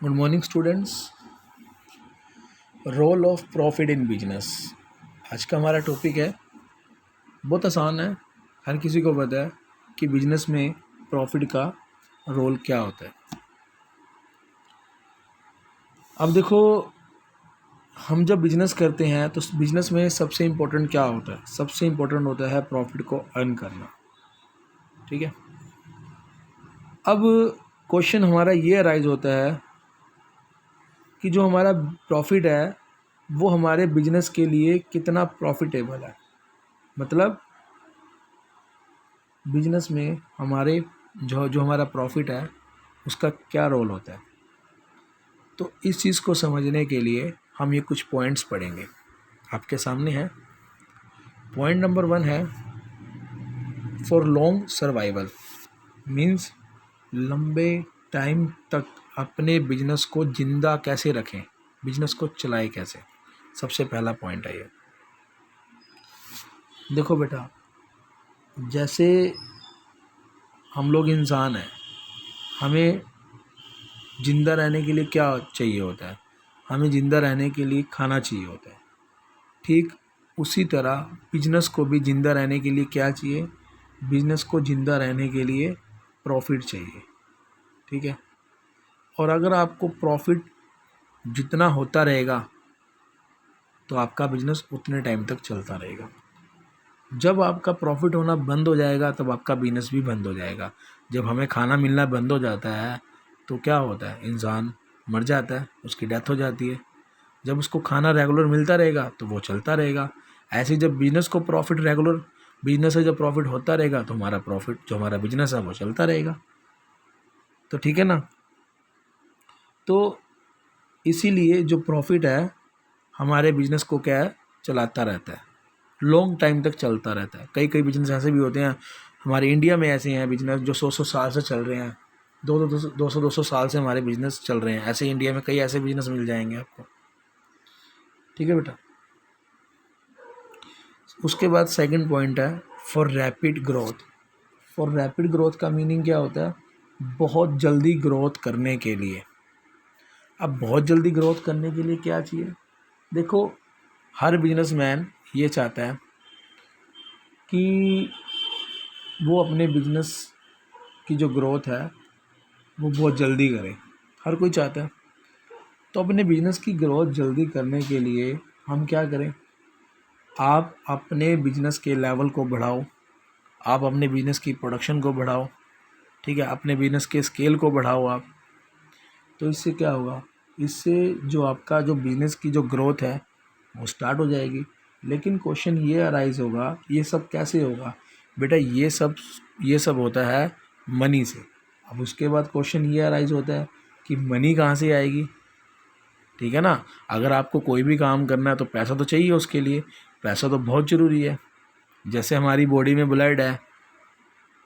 Good morning students. Role of profit in business आज का हमारा टॉपिक है। बहुत आसान है, हर किसी को पता है कि बिजनेस में प्रॉफिट का रोल क्या होता है। अब देखो, हम जब बिजनेस करते हैं तो बिजनेस में सबसे इम्पोर्टेंट क्या होता है? सबसे इम्पोर्टेंट होता है प्रॉफिट को अर्न करना। ठीक है। अब क्वेश्चन हमारा ये अराइज होता है कि जो हमारा प्रॉफिट है वो हमारे बिजनेस के लिए कितना प्रॉफिटेबल है। मतलब बिजनेस में हमारे जो जो हमारा प्रॉफिट है उसका क्या रोल होता है। तो इस चीज़ को समझने के लिए हम ये कुछ पॉइंट्स पढ़ेंगे, आपके सामने है। पॉइंट नंबर 1 है फॉर लॉन्ग सर्वाइवल, मीन्स लंबे टाइम तक अपने बिजनेस को जिंदा कैसे रखें, बिजनेस को चलाए कैसे। सबसे पहला पॉइंट है ये। देखो बेटा, जैसे हम लोग इंसान हैं, हमें ज़िंदा रहने के लिए क्या चाहिए होता है? हमें ज़िंदा रहने के लिए खाना चाहिए होता है। ठीक उसी तरह बिजनेस को भी ज़िंदा रहने के लिए क्या चाहिए? बिजनेस को ज़िंदा रहने के लिए प्रॉफिट चाहिए। ठीक है। और अगर आपको प्रॉफिट जितना होता रहेगा तो आपका बिजनेस उतने टाइम तक चलता रहेगा। जब आपका प्रॉफिट होना बंद हो जाएगा तब आपका बिजनेस भी बंद हो जाएगा। जब हमें खाना मिलना बंद हो जाता है तो क्या होता है? इंसान मर जाता है, उसकी डेथ हो जाती है। जब उसको खाना रेगुलर मिलता रहेगा तो वो चलता रहेगा। ऐसे जब बिजनेस को प्रॉफिट रेगुलर बिजनेस से जब प्रॉफिट होता रहेगा तो हमारा प्रॉफिट जो हमारा बिजनेस है वो चलता रहेगा। तो ठीक है ना। तो इसीलिए जो प्रॉफिट है हमारे बिजनेस को क्या है? चलाता रहता है, लॉन्ग टाइम तक चलता रहता है। कई कई बिजनेस ऐसे भी होते हैं हमारे इंडिया में, ऐसे हैं बिजनेस जो 100 साल से चल रहे हैं, 200 साल से हमारे बिजनेस चल रहे हैं। ऐसे इंडिया में कई ऐसे बिजनेस मिल जाएंगे आपको। ठीक है बेटा। उसके बाद सेकंड पॉइंट है for rapid growth. For rapid growth का मीनिंग क्या होता है? बहुत जल्दी ग्रोथ करने के लिए। अब बहुत जल्दी ग्रोथ करने के लिए क्या चाहिए? देखो, हर बिजनेसमैन ये चाहता है कि वो अपने बिजनेस की जो ग्रोथ है वो बहुत जल्दी करे। हर कोई चाहता है। तो अपने बिजनेस की ग्रोथ जल्दी करने के लिए हम क्या करें? आप अपने बिजनेस के लेवल को बढ़ाओ, आप अपने बिजनेस की प्रोडक्शन को बढ़ाओ। ठीक है, अपने बिजनेस के स्केल को बढ़ाओ आप। तो इससे क्या होगा? इससे जो आपका जो बिजनेस की जो ग्रोथ है वो स्टार्ट हो जाएगी। लेकिन क्वेश्चन ये अराइज होगा, ये सब कैसे होगा? बेटा ये सब होता है मनी से। अब उसके बाद क्वेश्चन ये अराइज होता है कि मनी कहाँ से आएगी? ठीक है ना। अगर आपको कोई भी काम करना है तो पैसा तो चाहिए उसके लिए। पैसा तो बहुत ज़रूरी है। जैसे हमारी बॉडी में ब्लड है,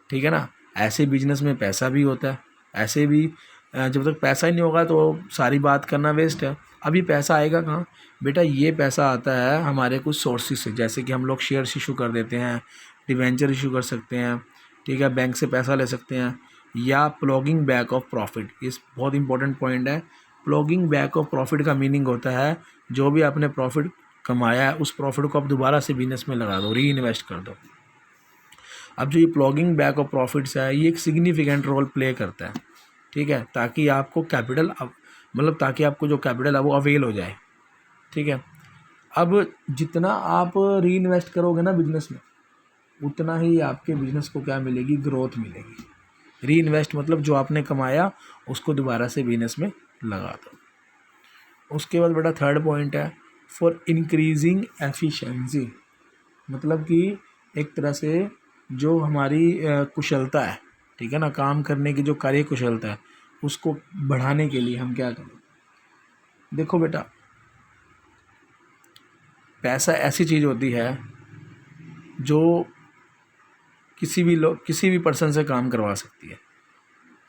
ठीक है ना, ऐसे बिजनेस में पैसा भी होता है। ऐसे भी जब तक पैसा ही नहीं होगा तो सारी बात करना वेस्ट है। अभी पैसा आएगा कहाँ? बेटा ये पैसा आता है हमारे कुछ सोर्सेज से, जैसे कि हम लोग शेयर्स इशू कर देते हैं, डिवेंचर इशू कर सकते हैं, ठीक है, बैंक से पैसा ले सकते हैं, या प्लॉगिंग बैक ऑफ प्रॉफिट। इस बहुत इंपॉर्टेंट पॉइंट है। प्लॉगिंग बैक ऑफ प्रॉफिट का मीनिंग होता है जो भी आपने प्रॉफिट कमाया है उस प्रॉफिट को आप दोबारा से बिजनेस में लगा दो, री इन्वेस्ट कर दो। अब जो ये प्लॉगिंग बैक ऑफ प्रॉफिट्स है ये एक सिग्निफिकेंट रोल प्ले करता है। ठीक है, ताकि आपको कैपिटल मतलब ताकि आपको जो कैपिटल है वो अवेल हो जाए। ठीक है। अब जितना आप री इन्वेस्ट करोगे ना बिजनेस में, उतना ही आपके बिजनेस को क्या मिलेगी? ग्रोथ मिलेगी। री इन्वेस्ट मतलब जो आपने कमाया उसको दोबारा से बिजनेस में लगा दो। उसके बाद बेटा थर्ड पॉइंट है फॉर इंक्रीजिंग एफिशिएंसी। मतलब कि एक तरह से जो हमारी कुशलता है, ठीक है ना, काम करने की जो कार्य कुशलता है उसको बढ़ाने के लिए हम क्या करें? देखो बेटा, पैसा ऐसी चीज़ होती है जो किसी भी पर्सन से काम करवा सकती है।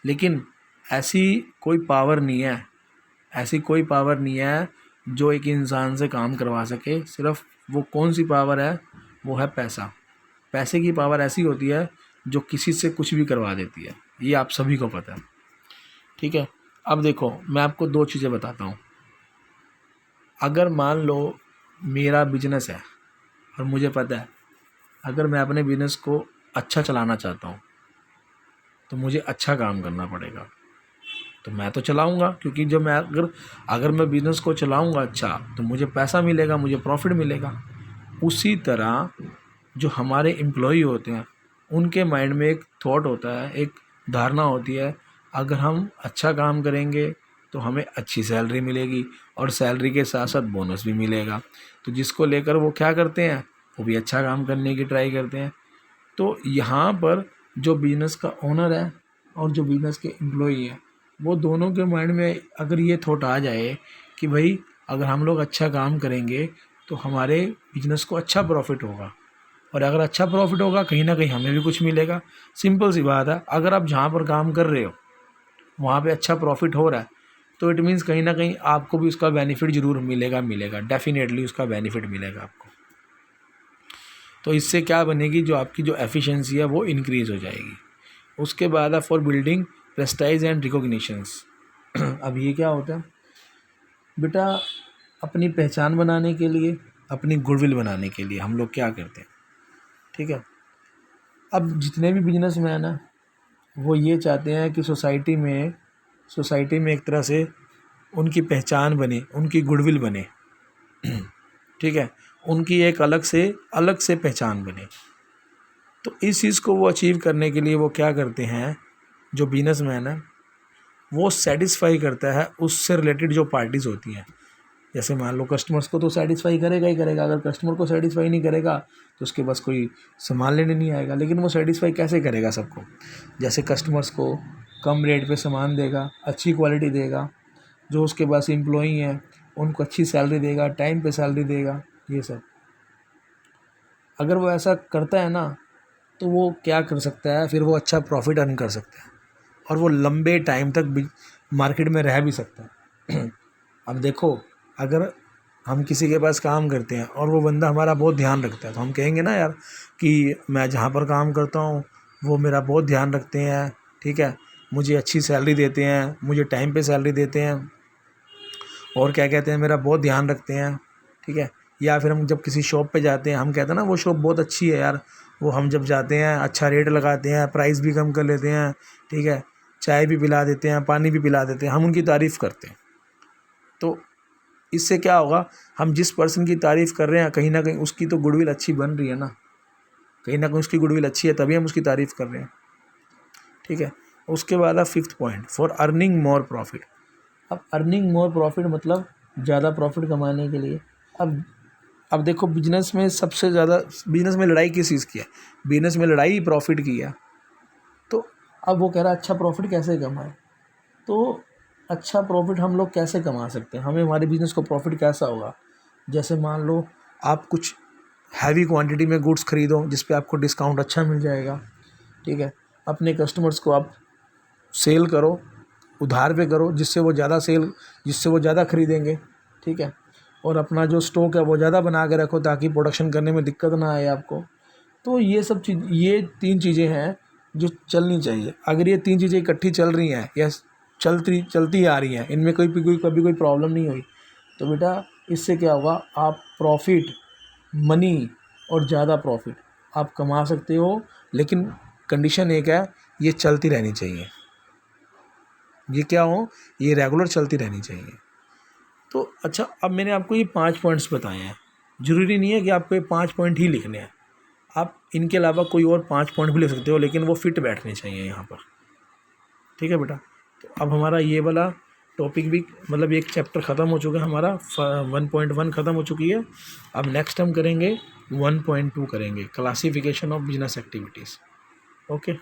लेकिन ऐसी कोई पावर नहीं है, ऐसी कोई पावर नहीं है जो एक इंसान से काम करवा सके। सिर्फ वो कौन सी पावर है? वो है पैसा। पैसे की पावर ऐसी होती है जो किसी से कुछ भी करवा देती है। ये आप सभी को पता है। ठीक है। अब देखो मैं आपको दो चीज़ें बताता हूँ। अगर मान लो मेरा बिजनेस है और मुझे पता है अगर मैं अपने बिजनेस को अच्छा चलाना चाहता हूँ तो मुझे अच्छा काम करना पड़ेगा, तो मैं तो चलाऊँगा, क्योंकि जब मैं अगर मैं बिज़नेस को चलाऊँगा अच्छा तो मुझे पैसा मिलेगा, मुझे प्रॉफिट मिलेगा। उसी तरह जो हमारे एम्प्लॉई होते हैं उनके माइंड में एक थॉट होता है, एक धारणा होती है, अगर हम अच्छा काम करेंगे तो हमें अच्छी सैलरी मिलेगी और सैलरी के साथ साथ बोनस भी मिलेगा। तो जिसको लेकर वो क्या करते हैं, वो भी अच्छा काम करने की ट्राई करते हैं। तो यहाँ पर जो बिज़नेस का ओनर है और जो बिज़नेस के एम्प्लॉई है, वो दोनों के माइंड में अगर ये थॉट आ जाए कि भाई अगर हम लोग अच्छा काम करेंगे तो हमारे बिजनेस को अच्छा प्रॉफिट होगा, और अगर अच्छा प्रॉफिट होगा कहीं ना कहीं हमें भी कुछ मिलेगा। सिंपल सी बात है, अगर आप जहाँ पर काम कर रहे हो वहाँ पे अच्छा प्रॉफिट हो रहा है तो इट मीन्स कहीं ना कहीं आपको भी उसका बेनिफिट ज़रूर मिलेगा, डेफिनेटली उसका बेनिफिट मिलेगा आपको। तो इससे क्या बनेगी, जो आपकी जो एफिशिएंसी है वो इंक्रीज़ हो जाएगी। उसके बाद है for building prestige and recognitions. अब ये क्या होता है बेटा, अपनी पहचान बनाने के लिए, अपनी गुडविल बनाने के लिए हम लोग क्या करते हैं, ठीक है। अब जितने भी बिजनेसमैन हैं वो ये चाहते हैं कि सोसाइटी में एक तरह से उनकी पहचान बने, उनकी गुडविल बने, ठीक है, उनकी एक अलग से पहचान बने। तो इस चीज़ को वो अचीव करने के लिए वो क्या करते हैं, जो बिजनेसमैन है वो सेटिस्फाई करता है उससे रिलेटेड जो पार्टीज़ होती हैं। जैसे मान लो कस्टमर्स को तो सेटिस्फाई करेगा ही करेगा, अगर कस्टमर को सेटिस्फाई नहीं करेगा तो उसके पास कोई सामान लेने नहीं आएगा। लेकिन वो सेटिस्फाई कैसे करेगा सबको, जैसे कस्टमर्स को कम रेट पे सामान देगा, अच्छी क्वालिटी देगा, जो उसके पास एम्प्लॉई हैं उनको अच्छी सैलरी देगा, टाइम पे सैलरी देगा। ये सब अगर वो ऐसा करता है ना तो वो क्या कर सकता है, फिर वो अच्छा प्रॉफिट अर्न कर सकता है और वो लंबे टाइम तक मार्केट में रह भी सकता है। अब देखो, अगर हम किसी के पास काम करते हैं और वो बंदा हमारा बहुत ध्यान रखता है तो हम कहेंगे ना यार कि मैं जहाँ पर काम करता हूँ वो मेरा बहुत ध्यान रखते हैं, ठीक है, मुझे अच्छी सैलरी देते हैं, मुझे टाइम पे सैलरी देते हैं, और क्या कहते हैं, मेरा बहुत ध्यान रखते हैं, ठीक है। या फिर हम जब किसी शॉप पे जाते हैं हम कहते हैं ना वो शॉप बहुत अच्छी है यार, वो हम जब जाते हैं अच्छा रेट लगाते हैं, प्राइस भी कम कर लेते हैं, ठीक है, चाय भी पिला देते हैं, पानी भी पिला देते हैं, हम उनकी तारीफ़ करते हैं। तो इससे क्या होगा, हम जिस पर्सन की तारीफ़ कर रहे हैं कहीं ना कहीं उसकी तो गुडविल अच्छी बन रही है ना, कहीं ना कहीं उसकी गुडविल अच्छी है तभी हम उसकी तारीफ़ कर रहे हैं, ठीक है। उसके बाद है 5th point, for earning more profit. अब अर्निंग मोर प्रॉफिट मतलब ज़्यादा प्रॉफिट कमाने के लिए। अब देखो बिजनेस में सबसे ज़्यादा, बिजनेस में लड़ाई किस चीज़ की है, बिजनेस में लड़ाई प्रॉफिट की है। तो अब वो कह रहा है अच्छा प्रॉफिट कैसे कमाए, तो अच्छा प्रॉफिट हम लोग कैसे कमा सकते हैं, हमें हमारे बिज़नेस को प्रॉफिट कैसा होगा। जैसे मान लो आप कुछ हैवी क्वांटिटी में गुड्स खरीदो जिस पे आपको डिस्काउंट अच्छा मिल जाएगा, ठीक है, अपने कस्टमर्स को आप सेल करो, उधार पे करो जिससे वो ज़्यादा खरीदेंगे, ठीक है, और अपना जो स्टॉक है वो ज़्यादा बना के रखो ताकि प्रोडक्शन करने में दिक्कत ना आए आपको। तो ये सब चीज़, ये 3 चीज़ें हैं जो चलनी चाहिए। अगर ये 3 चीज़ें इकट्ठी चल रही हैं या चलती आ रही हैं, इनमें कभी कोई प्रॉब्लम नहीं हुई, तो बेटा इससे क्या होगा, आप प्रॉफिट, मनी और ज़्यादा प्रॉफिट आप कमा सकते हो। लेकिन कंडीशन एक है, ये चलती रहनी चाहिए, ये क्या हो, ये रेगुलर चलती रहनी चाहिए। तो अच्छा, अब मैंने आपको ये 5 पॉइंट्स बताए हैं, ज़रूरी नहीं है कि आपको ये 5 पॉइंट ही लिखने हैं, आप इनके अलावा कोई और 5 पॉइंट भी लिख सकते हो, लेकिन वो फिट बैठने चाहिए यहाँ पर, ठीक है बेटा। तो अब हमारा ये वाला टॉपिक भी, मतलब एक चैप्टर ख़त्म हो चुका है हमारा, 1.1 ख़त्म हो चुकी है। अब नेक्स्ट हम करेंगे 1.2 करेंगे, classification of business activities. Okay.